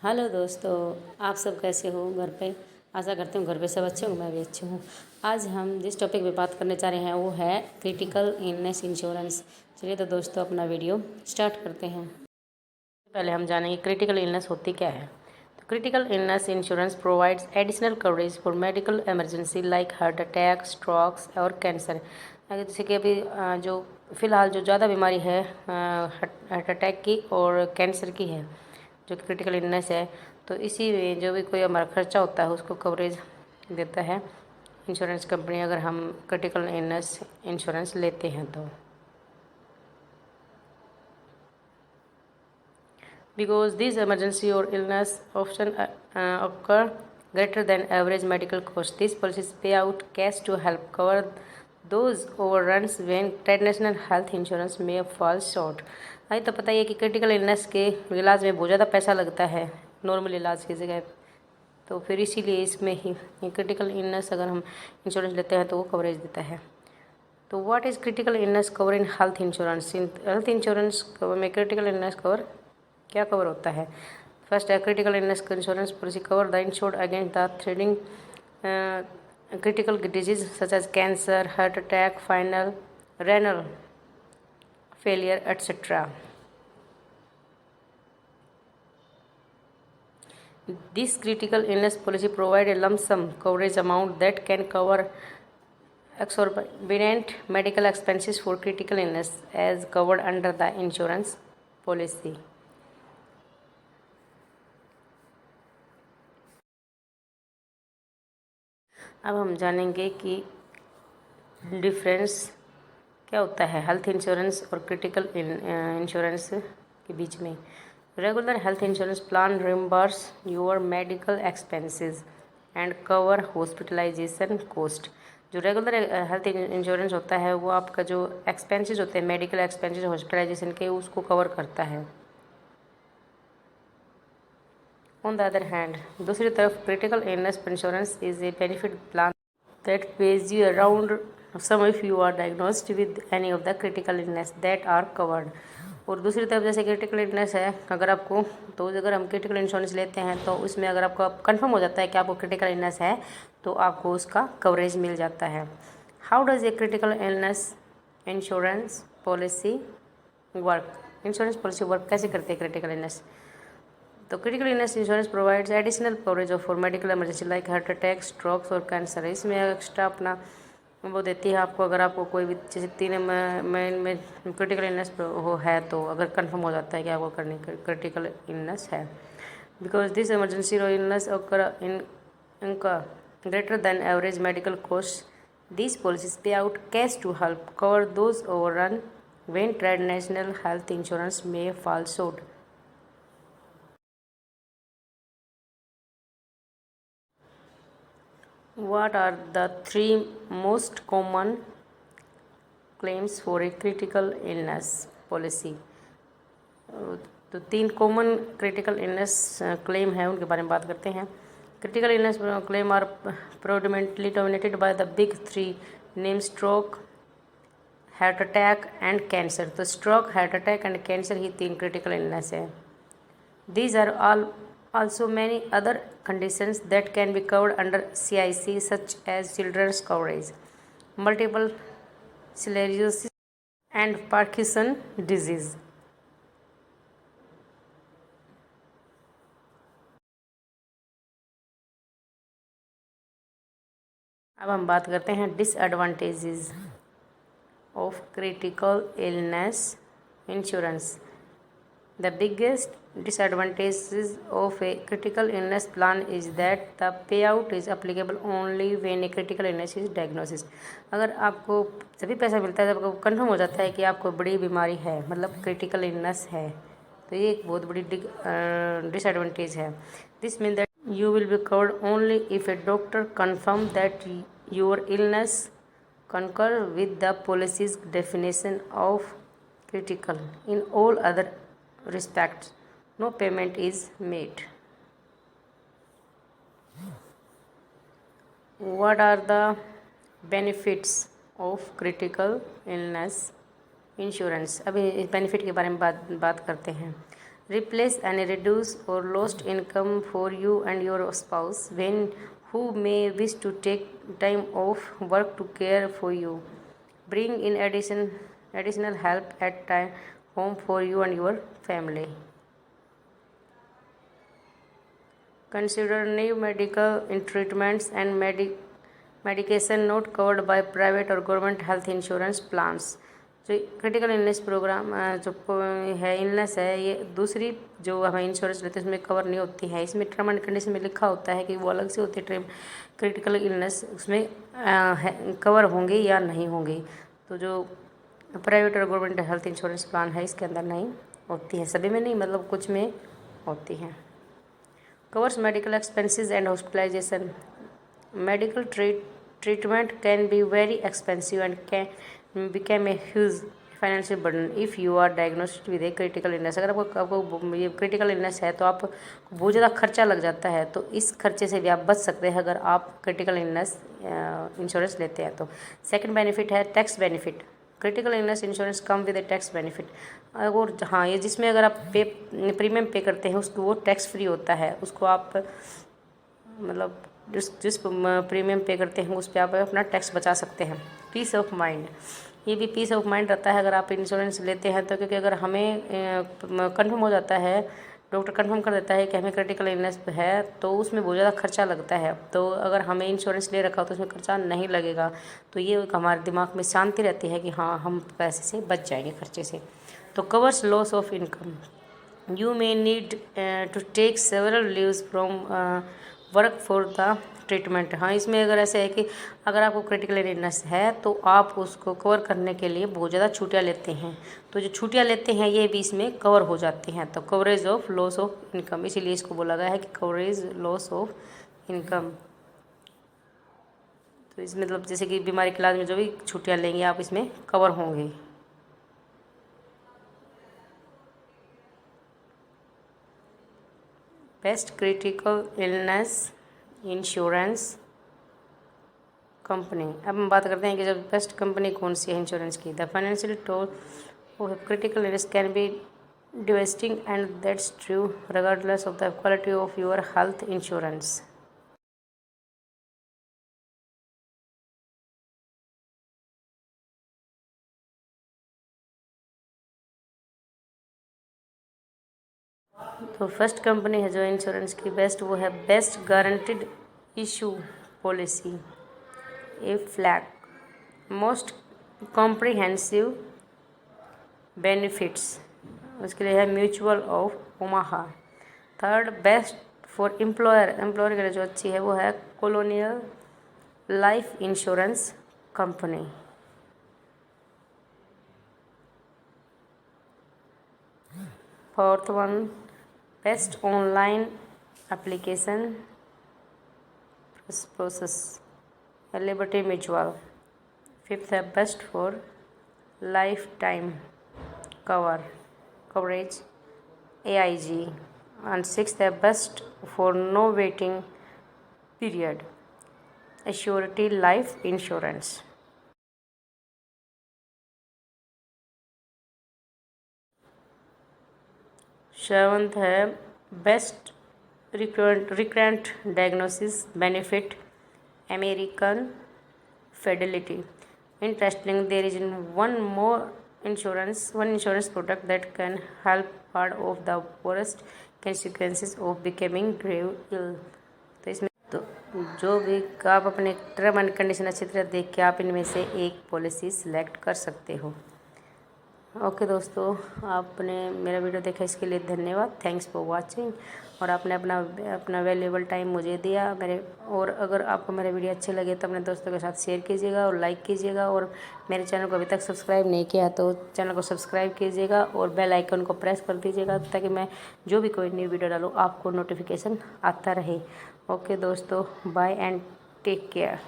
Hello दोस्तों, आप सब कैसे हो घर पे। आशा करती हूँ घर पे सब अच्छे होंगे, मैं भी अच्छी हूँ। आज हम जिस टॉपिक पे बात करने जा रहे हैं वो है क्रिटिकल इलनेस इंश्योरेंस। चलिए तो दोस्तों अपना वीडियो स्टार्ट करते हैं। पहले हम जानेंगे क्रिटिकल इलनेस होती क्या है। तो critical illness insurance provides additional coverage for medical emergency like heart attack, strokes और कैंसर। जैसे कि अभी जो फ़िलहाल जो ज़्यादा बीमारी है हार्ट अटैक की और कैंसर की है, जो कि क्रिटिकल इलनेस है, तो इसी में जो भी कोई हमारा खर्चा होता है उसको कवरेज देता है इंश्योरेंस कंपनी, अगर हम क्रिटिकल इलनेस इंश्योरेंस लेते हैं तो। Because these emergency or illness often occur greater than average medical cost, these policies pay out cash to help cover those overruns when traditional health insurance may fall short। अभी तो पता ही है कि critical illness के इलाज में बहुत ज़्यादा पैसा लगता है नॉर्मल इलाज की जगह, तो फिर इसीलिए इसमें ही क्रिटिकल इलनेस अगर हम इंश्योरेंस लेते हैं तो वो कवरेज देता है। तो what is critical illness cover in health insurance. इन हेल्थ इंश्योरेंस कवर में क्रिटिकल इलनेस कवर क्या कवर होता है। फर्स्ट है critical illness insurance policy cover the insured against the threatening critical disease such as cancer, heart attack, final renal failure, etc. This critical illness policy provides a lump sum coverage amount that can cover exorbitant medical expenses for critical illness as covered under the insurance policy। अब हम जानेंगे कि difference क्या होता है health insurance और critical insurance के बीच में। Regular health insurance plan reimburse your medical expenses and cover hospitalisation cost. जो रेगुलर हेल्थ इंश्योरेंस होता है वो आपका जो एक्सपेंसेस होते हैं, मेडिकल एक्सपेंसेस हॉस्पिटलाइजेशन के, उसको कवर करता है। ऑन द अदर हैंड, दूसरी तरफ critical illness insurance is a benefit plan that pays you around sum if you are diagnosed with any of the critical illness that are covered। और दूसरी तरफ जैसे क्रिटिकल इलनेस है, अगर आपको तो अगर हम क्रिटिकल इंश्योरेंस लेते हैं तो उसमें अगर आपको कंफर्म हो जाता है कि आपको क्रिटिकल इलनेस है तो आपको उसका कवरेज मिल जाता है। How does a critical illness insurance policy work. Insurance policy work कैसे करती है क्रिटिकल इलनेस। तो critical illness insurance provides additional coverage of for medical emergency like heart attack, strokes और कैंसर। इसमें एक्स्ट्रा अपना वो देती है आपको, अगर आपको कोई भी जैसे 3 में क्रिटिकल इलनेस हो है तो अगर कंफर्म हो जाता है कि आपको क्रिटिकल इलनेस है। बिकॉज दिस इमरजेंसी और illness occur incur greater than average medical costs, these policies pay out cash to help cover those overrun when traditional health insurance may fall short। What are the 3 most common claims for a critical illness policy। तो 3 common critical illness claim है, उनके बारे में बात करते हैं। Critical illness claim are predominantly dominated by the big 3 name stroke, heart attack and cancer. तो stroke, heart attack and cancer ही 3 क्रिटिकल इलनेस है। These are also many other conditions that can be covered under CIC such as children's coverage, multiple sclerosis and Parkinson disease। अब हम बात करते हैं disadvantages of critical illness insurance. The biggest disadvantages of a critical illness plan is that the payout is applicable only when a critical illness is diagnosed। अगर आपको तभी पैसा मिलता है जब आपको कंफर्म हो जाता है कि आपको बड़ी बीमारी है, मतलब क्रिटिकल इलनेस है, तो ये एक बहुत बड़ी डिसएडवांटेज है। This mean that you will be covered only if A doctor confirm that your illness concur with the policy's definition of critical। In all other respects, no payment is made। What are the benefits of critical illness insurance। अभी इस benefit के बारे में बात करते हैं। replace any reduced or lost income for you and your spouse when who may wish to take time off work to care for you. Bring in additional help at time home for you and your family. Consider new medical treatments and medication not covered by private or government health insurance plans. जो critical illness programme जो है illness है, ये दूसरी जो हमें insurance लेते हैं उसमें कवर नहीं होती है। इसमें टर्म एंड कंडीशन में लिखा होता है कि वो अलग से होती है टर्म क्रिटिकल इलनेस, उसमें कवर होंगे या नहीं होंगे। तो जो प्राइवेट और गवर्नमेंट हेल्थ इंश्योरेंस प्लान है इसके अंदर नहीं होती है, सभी में नहीं, मतलब कुछ में होती है। Covers medical expenses and hospitalization. Medical treatment can be very expensive and can become a huge financial burden if you are diagnosed with a critical illness. अगर आपको ये क्रिटिकल इलनेस है तो आप बहुत ज़्यादा खर्चा लग जाता है, तो इस खर्चे से भी आप बच सकते हैं अगर आप क्रिटिकल इलनेस इंश्योरेंस लेते हैं तो। सेकंड बेनिफिट है tax benefit. Critical illness insurance come with A tax benefit. और हाँ, ये जिसमें अगर आप प्रीमियम पे करते हैं उसको वो टैक्स फ्री होता है, उसको आप मतलब जिस प्रीमियम पे करते हैं उस पर आप अपना टैक्स बचा सकते हैं। पीस ऑफ माइंड, ये भी पीस ऑफ माइंड रहता है अगर आप इंश्योरेंस लेते हैं तो, क्योंकि अगर हमें कन्फर्म हो जाता है, डॉक्टर कंफर्म कर देता है कि हमें क्रिटिकल इलनेस है, तो उसमें बहुत ज़्यादा खर्चा लगता है। तो अगर हमें इंश्योरेंस ले रखा हो तो उसमें खर्चा नहीं लगेगा, तो ये हमारे दिमाग में शांति रहती है कि हाँ हम पैसे से बच जाएंगे खर्चे से। तो covers loss of income. You may need to take several leaves from work for the treatment. हाँ, इसमें अगर ऐसे है कि अगर आपको क्रिटिकल इलनेस है तो आप उसको कवर करने के लिए बहुत ज़्यादा छुट्टियाँ लेते हैं, तो जो छुट्टियाँ लेते हैं ये भी इसमें कवर हो जाती हैं। तो coverage of loss of income, इसीलिए इसको बोला गया है कि कवरेज लॉस ऑफ इनकम। तो इसमें मतलब जैसे कि बीमारी के इलाज में जो भी छुट्टियाँ लेंगे आप इसमें कवर होंगे। Best critical illness insurance company. अब हम बात करते हैं कि जब बेस्ट कंपनी कौन सी है इंश्योरेंस की। The financial toll of critical illness can be devastating and that's true regardless of the quality of your health insurance. तो फर्स्ट कंपनी है जो इंश्योरेंस की बेस्ट, वो है best guaranteed issue policy, Aflac. Most comprehensive benefits, उसके लिए है Mutual of Omaha. Third best for employer, employer के लिए जो अच्छी है वो है Colonial Life Insurance Company. Fourth one best online application process, Liberty Mutual. Fifth है best for lifetime coverage, AIG। And sixth है best for no waiting period, Assurity Life Insurance. Seventh है best recurrent diagnosis benefit, American Fidelity. Interesting, there is one insurance product that can help ward off the worst consequences of becoming grave ill. तो इसमें तो जो भी आप अपने term and condition अच्छी तरह देख के आप इनमें से एक पॉलिसी सिलेक्ट कर सकते हो। ओके दोस्तों, आपने मेरा वीडियो देखा इसके लिए धन्यवाद, थैंक्स फॉर वाचिंग। और आपने अपना वैल्यूएबल टाइम मुझे दिया और अगर आपको मेरे वीडियो अच्छे लगे तो अपने दोस्तों के साथ शेयर कीजिएगा और लाइक कीजिएगा। और मेरे चैनल को अभी तक सब्सक्राइब नहीं किया तो चैनल को सब्सक्राइब कीजिएगा और बेल आइकन को प्रेस कर दीजिएगा ताकि मैं जो भी कोई न्यू वीडियो डालूँ आपको नोटिफिकेशन आता रहे। ओके दोस्तों, बाय एंड टेक केयर।